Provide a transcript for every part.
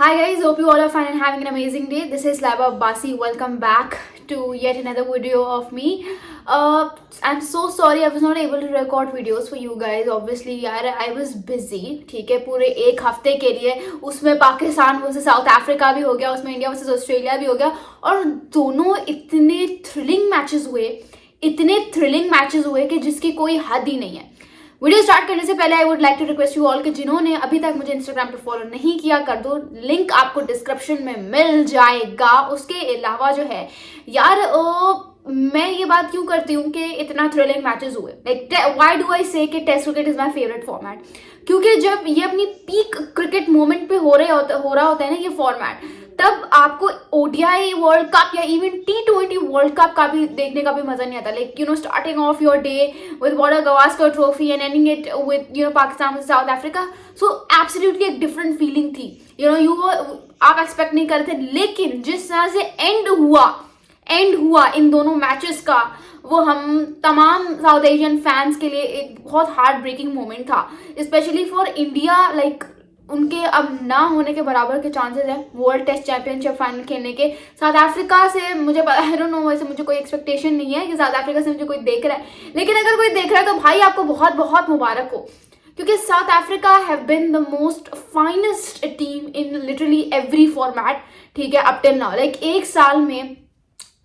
Hi guys, hope you all are fine and having an amazing day. This is Laiba Abbasi. Welcome back to yet another video of me. I'm so sorry I was not able to record videos for you guys. Obviously यार I was busy. ठीक है, पूरे एक हफ्ते के लिए उसमें Pakistan versus south Africa भी हो गया, उसमें इंडिया वर्सेस ऑस्ट्रेलिया भी हो गया और दोनों इतने थ्रिलिंग मैचेस हुए कि जिसकी कोई हद ही नहीं है. वीडियो स्टार्ट करने से पहले I would like to request you all कि जिन्होंने अभी तक मुझे इंस्टाग्राम पे फॉलो नहीं किया कर दो, लिंक आपको डिस्क्रिप्शन में मिल जाएगा. उसके अलावा जो है यार मैं ये बात क्यों करती हूँ कि इतना थ्रिलिंग मैचेस हुए. Like why do I say कि test cricket is my favourite format, क्योंकि जब ये अपनी पीक क्रिकेट मोमेंट पे हो रहा होता है ना ये फॉर्मेट, तब आपको ओडीआई वर्ल्ड कप या इवन T20 वर्ल्ड कप का भी देखने का भी मजा नहीं आता. Like you know starting of your day with border Gavaskar trophy and ending it with you know Pakistan with south Africa. So absolutely एक डिफरेंट फीलिंग थी. आप एक्सपेक्ट नहीं कर रहे थे, लेकिन जिस तरह से एंड हुआ इन दोनों मैचेस का, वो हम तमाम साउथ एशियन फैंस के लिए एक बहुत हार्ट ब्रेकिंग मोमेंट था, स्पेशली फॉर इंडिया. लाइक उनके अब ना होने के बराबर के चांसेस हैं वर्ल्ड टेस्ट चैंपियनशिप फाइनल खेलने के. साउथ अफ्रीका से मुझे आई डोंट नो, वैसे मुझे कोई एक्सपेक्टेशन नहीं है कि साउथ अफ्रीका से मुझे कोई देख रहा है, लेकिन अगर कोई देख रहा है तो भाई आपको बहुत बहुत मुबारक हो, क्योंकि South Africa have been the most finest team in literally every format. ठीक है, अप टिल नाउ. लाइक एक साल में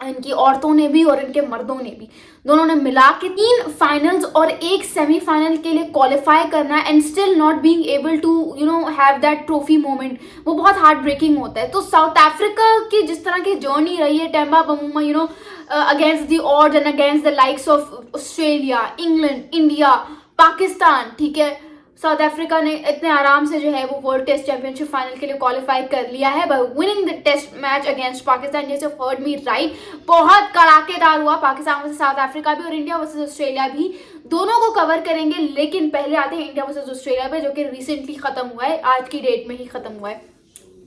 इनकी औरतों ने भी और इनके मर्दों ने भी, दोनों ने मिला के 3 फाइनल्स और 1 सेमीफाइनल के लिए क्वालिफाई करना and still not being able to you know have that trophy moment, वो बहुत हार्ट ब्रेकिंग होता है. तो साउथ अफ्रीका की जिस तरह की जर्नी रही है Temba Bavuma, you know against the odds and against the likes of Australia, England, India, Pakistan. ठीक है, साउथ अफ्रीका ने इतने आराम से जो है वो वर्ल्ड टेस्ट चैंपियनशिप फाइनल के लिए क्वालिफाई कर लिया है by winning the test match against Pakistan. जैसे हर्ड मी राइट, बहुत कड़ाकेदार हुआ. पाकिस्तान वर्सेस साउथ अफ्रीका भी और इंडिया वर्सेस ऑस्ट्रेलिया भी, दोनों को कवर करेंगे. लेकिन पहले आते हैं इंडिया वर्सेस ऑस्ट्रेलिया पे, जो कि रिसेंटली खत्म हुआ है, आज की डेट में ही खत्म हुआ है.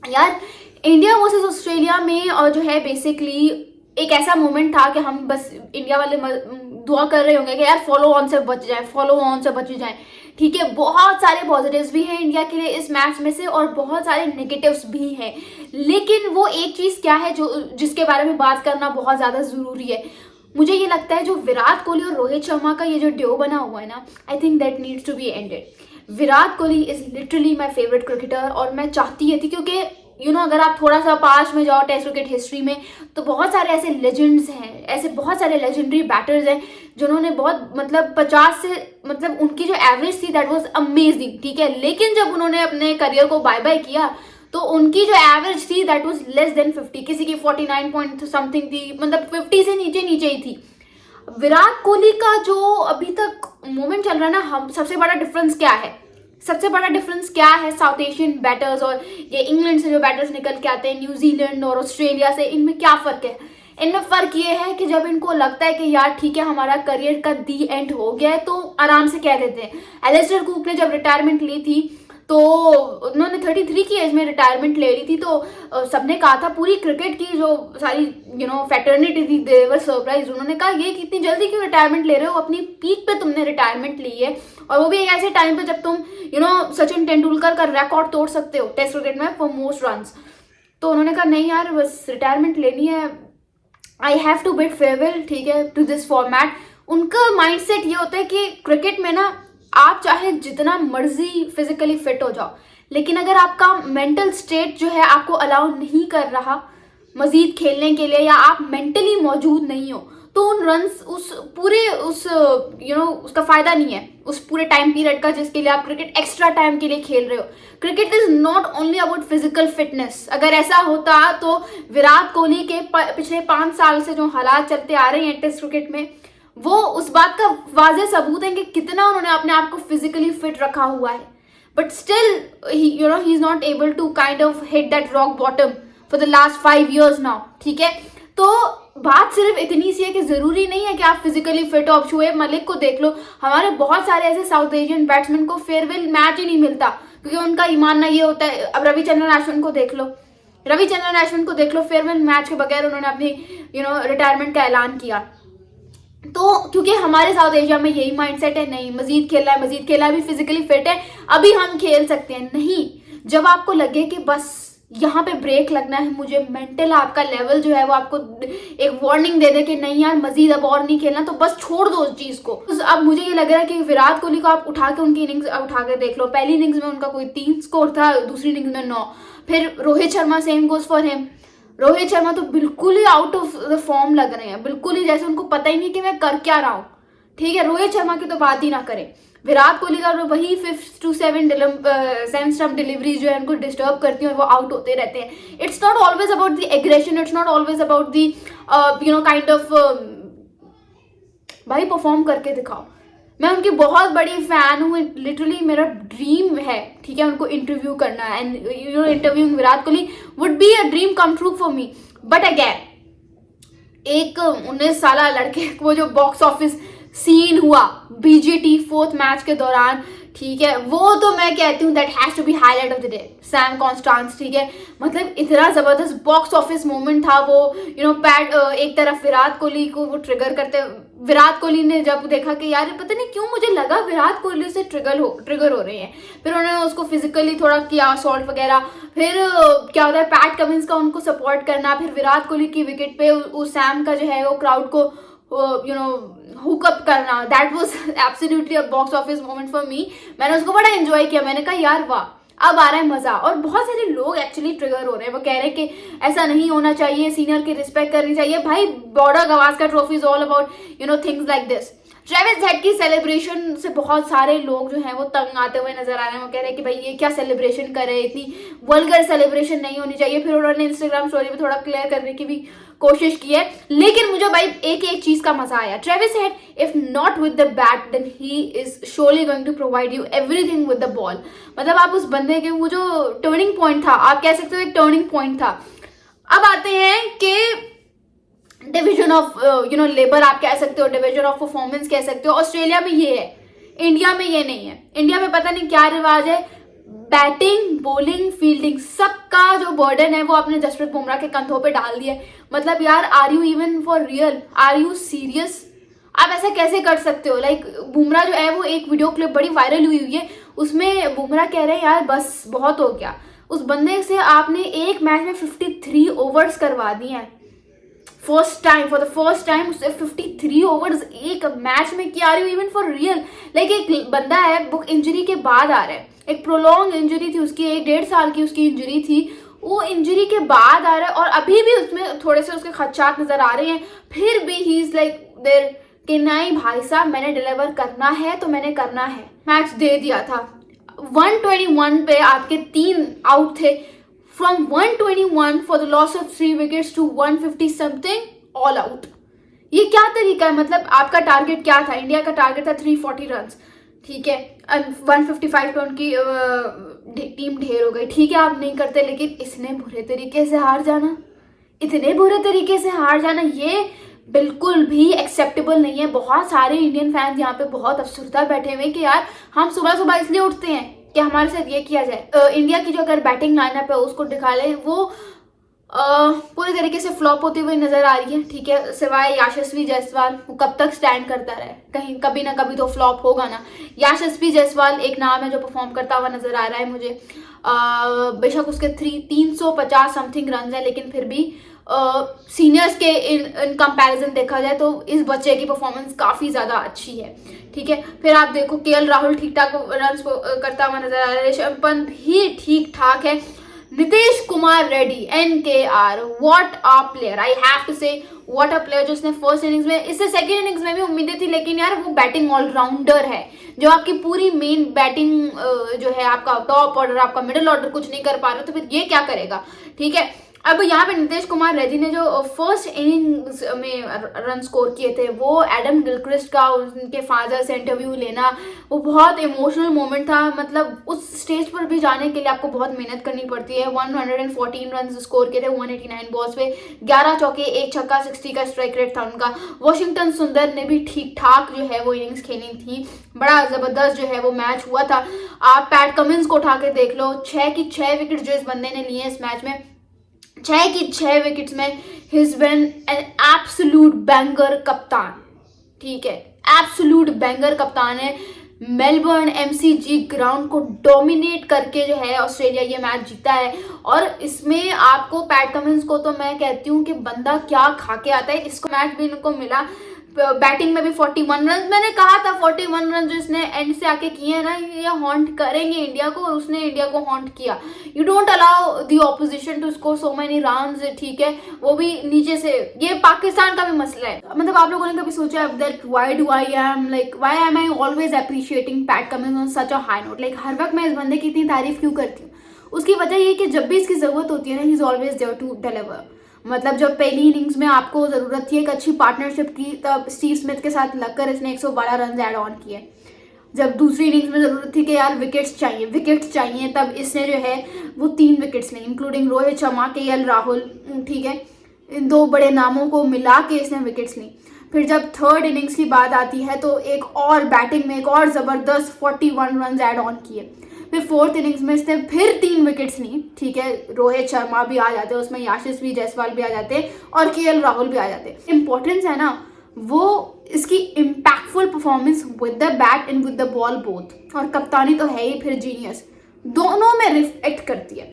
यार इंडिया वर्सेस ऑस्ट्रेलिया में और जो है बेसिकली एक ऐसा मोमेंट था कि हम बस इंडिया वाले दुआ कर रहे होंगे कि यार फॉलो ऑन से बच जाए. ठीक है, बहुत सारे पॉजिटिव्स भी हैं इंडिया के लिए इस मैच में से और बहुत सारे नेगेटिव्स भी हैं, लेकिन वो एक चीज़ क्या है जो जिसके बारे में बात करना बहुत ज़्यादा ज़रूरी है. मुझे ये लगता है जो विराट कोहली और रोहित शर्मा का ये जो ड्यू बना हुआ है ना, I think that needs to be ended. Virat Kohli is literally my favourite cricketer और मैं चाहती थी, क्योंकि यू नो अगर आप थोड़ा सा पास में जाओ टेस्ट क्रिकेट हिस्ट्री में, तो बहुत सारे ऐसे लेजेंड्स हैं, ऐसे बहुत सारे लेजेंडरी बैटर्स हैं जिन्होंने बहुत मतलब 50 से मतलब उनकी जो एवरेज थी दैट वाज अमेजिंग. ठीक है, लेकिन जब उन्होंने अपने करियर को बाय बाय किया तो उनकी जो एवरेज थी दैट वाज लेस देन 50, किसी की 49 पॉइंट समथिंग थी, मतलब 50 से नीचे ही थी. विराट कोहली का जो अभी तक मोमेंट चल रहा है ना, हम सबसे बड़ा डिफरेंस क्या है साउथ एशियन बैटर्स और ये इंग्लैंड से जो बैटर्स निकल के आते हैं, न्यूजीलैंड और ऑस्ट्रेलिया से, इनमें क्या फ़र्क है? इनमें फ़र्क ये है कि जब इनको लगता है कि यार ठीक है हमारा करियर का दी एंड हो गया है, तो आराम से कह देते हैं. एलिस्टर कुक ने जब रिटायरमेंट ली थी तो उन्होंने 33 की एज में रिटायरमेंट ले ली थी, तो सबने कहा था, पूरी क्रिकेट की जो सारी यू नो फैटर्निटी थी, दे वर सरप्राइज. उन्होंने कहा ये कितनी जल्दी क्यों रिटायरमेंट ले रहे हो, अपनी पीक पे तुमने रिटायरमेंट ली है, और वो भी एक ऐसे टाइम पे जब तुम यू नो सचिन तेंदुलकर का रिकॉर्ड तोड़ सकते हो टेस्ट क्रिकेट में फॉर मोस्ट रन्स. तो उन्होंने कहा नहीं यार बस रिटायरमेंट लेनी है, I have to bid farewell. ठीक है, टू दिस फॉर्मेट. उनका माइंडसेट ये होता है कि क्रिकेट में ना आप चाहे जितना मर्जी फिजिकली फिट हो जाओ, लेकिन अगर आपका मेंटल स्टेट जो है आपको अलाउ नहीं कर रहा मजीद खेलने के लिए, या आप मेंटली मौजूद नहीं हो, तो उन रन्स उस यू नो उसका फायदा नहीं है उस पूरे टाइम पीरियड का जिसके लिए आप क्रिकेट एक्स्ट्रा टाइम के लिए खेल रहे हो. Cricket is not only about physical fitness. अगर ऐसा होता तो विराट कोहली के पिछले 5 साल से जो हालात चलते आ रहे हैं टेस्ट क्रिकेट में, वो उस बात का वाज़ेह सबूत है कि कितना उन्होंने अपने आप को फिजिकली फिट रखा हुआ है. But still you know he is not able to kind of hit that rock bottom for the last 5 years now. ठीक है, तो बात सिर्फ इतनी सी है कि ज़रूरी नहीं है कि आप फिजिकली फिट हो. अब शुएब मलिक को देख लो, हमारे बहुत सारे ऐसे साउथ एशियन बैट्समैन को फेयरवेल मैच ही नहीं मिलता, क्योंकि उनका मानना ये होता है. अब रविचंद्रन अश्विन को देख लो, फेयरवेल मैच के बगैर उन्होंने अपनी यू नो रिटायरमेंट का ऐलान किया. तो क्योंकि हमारे साउथ एशिया में यही माइंडसेट है, नहीं मजीद खेलना है, भी फिजिकली फिट है, अभी हम खेल सकते हैं. नहीं, जब आपको लगे कि बस यहाँ पे ब्रेक लगना है मुझे, मेंटल आपका लेवल जो है वो आपको एक वार्निंग दे दे कि नहीं यार मजीद अब और नहीं खेलना, तो बस छोड़ दो उस चीज को। अब मुझे ये लग रहा है कि विराट कोहली को आप उठा के उनकी इनिंग्स उठा के देख लो। पहली इनिंग्स में उनका कोई 3 स्कोर था, दूसरी इनिंग्स में 9। फिर Rohit Sharma, same goes for him. Rohit Sharma तो बिल्कुल ही आउट ऑफ द फॉर्म लग रहे हैं, बिल्कुल ही जैसे उनको पता ही नहीं कि मैं कर क्या रहा हूँ। ठीक है, रोहित शर्मा की तो बात ही ना करें। विराट कोहली का वही 5 to 7 स्टंप डिलीवरी जो है उनको डिस्टर्ब करती है और वो आउट होते रहते हैं। It's not always about the aggression, it's not always about the kind of भाई परफॉर्म करके दिखाओ। मैं उनकी बहुत बड़ी फैन हूँ, लिटरली मेरा ड्रीम है, ठीक है, उनको इंटरव्यू करना, and interviewing Virat Kohli would be a dream come true for me. But again एक 19 साल लड़के वो जो बॉक्स ऑफिस सीन हुआ बीजीटी 4th मैच के दौरान, ठीक है, वो तो मैं कहती हूँ that has to be highlight of the day. Sam Konstas, ठीक है, मतलब इतना जबरदस्त बॉक्स ऑफिस मोमेंट था वो। पैट एक तरफ विराट कोहली को वो ट्रिगर करते, विराट कोहली ने जब देखा कि यार पता नहीं क्यों मुझे लगा विराट कोहली से ट्रिगर हो रहे हैं, फिर उन्होंने उसको फिजिकली थोड़ा किया असॉल्ट वगैरह। फिर क्या होता है पैट कमिंस का उनको सपोर्ट करना, फिर विराट कोहली की विकेट पे उस सैम का जो है वो क्राउड को हुकअप करना, that was absolutely a box office moment for me. मैंने उसको बड़ा एंजॉय किया, मैंने कहा यार वाह अब आ रहा है मजा। और बहुत सारे लोग एक्चुअली ट्रिगर हो रहे हैं, वो कह रहे हैं कि ऐसा नहीं होना चाहिए, सीनियर की रिस्पेक्ट करनी चाहिए। भाई border Gavaskar trophy is all about things like this. Travis head की सेलिब्रेशन से बहुत सारे लोग जो हैं वो तंग आते हुए नजर आ रहे हैं। वो कह रहे हैं कि भाई ये क्या सेलिब्रेशन कर रहे हैं, इतनी वल्गर सेलिब्रेशन नहीं होनी चाहिए। फिर उन्होंने इंस्टाग्राम स्टोरी पे थोड़ा क्लियर करने की भी कोशिश की है, लेकिन मुझे भाई एक चीज का मजा आया। Travis Head if not with the bat then he is surely going to provide you everything with the ball. मतलब आप उस बंदे के वो जो टर्निंग पॉइंट था, आप कह सकते हो एक टर्निंग पॉइंट था। अब आते हैं कि डिवीजन ऑफ लेबर आप कह सकते हो, डिवीजन ऑफ परफॉर्मेंस कह सकते हो। ऑस्ट्रेलिया में ये है, इंडिया में ये नहीं है। इंडिया में पता नहीं क्या रिवाज है, बैटिंग बॉलिंग फील्डिंग सबका जो बर्डन है वो आपने जसप्रीत बुमराह के कंधों पे डाल दिया है। मतलब यार are you even for real, are you serious? आप ऐसा कैसे कर सकते हो? लाइक बुमराह जो है वो एक वीडियो क्लिप बड़ी वायरल हुई है, उसमें बुमराह कह रहे हैं यार बस बहुत हो गया। उस बंदे से आपने एक मैच में 53 ओवर्स करवा दिए हैं। फॉर द फर्स्ट टाइम उससे 53 ओवर्स एक मैच में किया। Are you even for real? Like एक बंदा है वो इंजरी के बाद आ रहा है, एक प्रोलॉन्ग इंजरी थी उसकी, 1.5 साल की उसकी इंजरी थी, वो इंजरी के बाद आ रहा है और अभी भी उसमें थोड़े से उसके खदशात नजर आ रहे हैं, फिर भी ही इज लाइक देयर कि नहीं भाई साहब मैंने डिलीवर करना है तो मैंने करना है। मैच दे दिया था। 121 पे आपके 3 आउट थे। From 121 for the loss of 3 wickets to 150 something all out। ये क्या तरीका है? मतलब आपका टारगेट क्या था? इंडिया का टारगेट था 340 रन, ठीक है, 155 पे उनकी टीम ढेर हो गई। ठीक है आप नहीं करते, लेकिन इसने बुरे तरीके से हार जाना, इतने बुरे तरीके से हार जाना ये बिल्कुल भी एक्सेप्टेबल नहीं है। बहुत सारे इंडियन फैंस यहाँ पे बहुत अफसरदा बैठे हुए कि यार हम सुबह सुबह इसलिए उठते हैं कि हमारे साथ ये किया जाए। इंडिया की जो अगर बैटिंग लाइनअप है उसको दिखा ले, वो पूरी तरीके से फ्लॉप होती हुई नजर आ रही है, ठीक है, सिवाय यशस्वी जायसवाल। वो कब तक स्टैंड करता रहे, कहीं कभी ना कभी तो फ्लॉप होगा ना। यशस्वी जायसवाल एक नाम है जो परफॉर्म करता हुआ नजर आ रहा है मुझे। बेशक उसके 350 समथिंग रन है, लेकिन फिर भी सीनियर्स के इन कंपैरिजन देखा जाए तो इस बच्चे की परफॉर्मेंस काफ़ी ज़्यादा अच्छी है, ठीक है। फिर आप देखो केएल राहुल ठीक ठाक रन करता हुआ नजर आ रहा है, ऋषभ पंत भी ठीक ठाक है, Nitish Kumar Reddy NKR what a player, I have to say what a player. जो उसने फर्स्ट इनिंग्स में, इससे सेकेंड इनिंग्स में भी उम्मीदें थी, लेकिन यार वो बैटिंग ऑलराउंडर है। जो आपकी पूरी मेन बैटिंग जो है, आपका टॉप ऑर्डर आपका मिडिल ऑर्डर कुछ नहीं कर पा रहे, तो फिर ये क्या करेगा, ठीक है। अब यहाँ पे नीतीश कुमार रेड्डी ने जो फर्स्ट इनिंग्स में रन स्कोर किए थे, वो एडम गिलक्रिस्ट का उनके फादर से इंटरव्यू लेना, वो बहुत इमोशनल मोमेंट था। मतलब उस स्टेज पर भी जाने के लिए आपको बहुत मेहनत करनी पड़ती है। 114 रन स्कोर किए थे 189 बॉल्स पे, 11 चौके 1 छक्का, 60 का स्ट्राइक रेट था उनका। वॉशिंगटन सुंदर ने भी ठीक ठाक जो है वो इनिंग्स खेली थी, बड़ा जबरदस्त जो है वो मैच हुआ था। आप पैट कमिंस को उठा के देख लो, 6 की 6 विकेट जो इस बंदे ने लिए इस मैच में, 6 की 6 विकेट्स में his been an absolute banger कप्तान, ठीक है, एब्सोल्यूट बैंगर कप्तान है। मेलबर्न MCG ग्राउंड को डोमिनेट करके जो है ऑस्ट्रेलिया ये मैच जीता है। और इसमें आपको पैट कमिंस को तो मैं कहती हूँ कि बंदा क्या खा के आता है, इसको मैच भी इनको मिला। बैटिंग में भी 41 रन, मैंने कहा था 41 रन जो इसने एंड से आके किए हैं ना, ये हॉन्ट करेंगे इंडिया को, और उसने इंडिया को हॉन्ट किया। You don't allow the opposition to score so many runs, ठीक है, वो भी नीचे से। ये पाकिस्तान का भी मसला है। मतलब आप लोगों ने कभी सोचा that why am I always appreciating Pat Cummins on such a high note, like हर वक्त मैं इस बंदे की इतनी तारीफ क्यों करती हूँ? उसकी वजह ये कि जब भी इसकी जरूरत होती है ना, he is always there to deliver. मतलब जब पहली इनिंग्स में आपको ज़रूरत थी एक अच्छी पार्टनरशिप की, तब स्टीव स्मिथ के साथ लगकर इसने 112 रन ऐड ऑन किए। जब दूसरी इनिंग्स में ज़रूरत थी कि यार विकेट्स चाहिए, तब इसने जो है वो 3 विकेट्स ली, इंक्लूडिंग रोहित शर्मा, KL राहुल, ठीक है, इन 2 बड़े नामों को मिला के इसने विकेट्स ली। फिर जब थर्ड इनिंग्स की बात आती है तो एक और बैटिंग में एक और ज़बरदस्त 41 रन ऐड ऑन किए। फिर फोर्थ इनिंग्स में इसने फिर 3 विकेट्स ली, ठीक है, रोहित शर्मा भी आ जाते, उसमें याशिस्वी जायसवाल भी आ जाते और KL राहुल भी आ जाते। इंपॉर्टेंस है ना वो इसकी impactful performance with the bat and with the ball both, और कप्तानी तो है ही फिर जीनियस, दोनों में रिफ्लेक्ट करती है।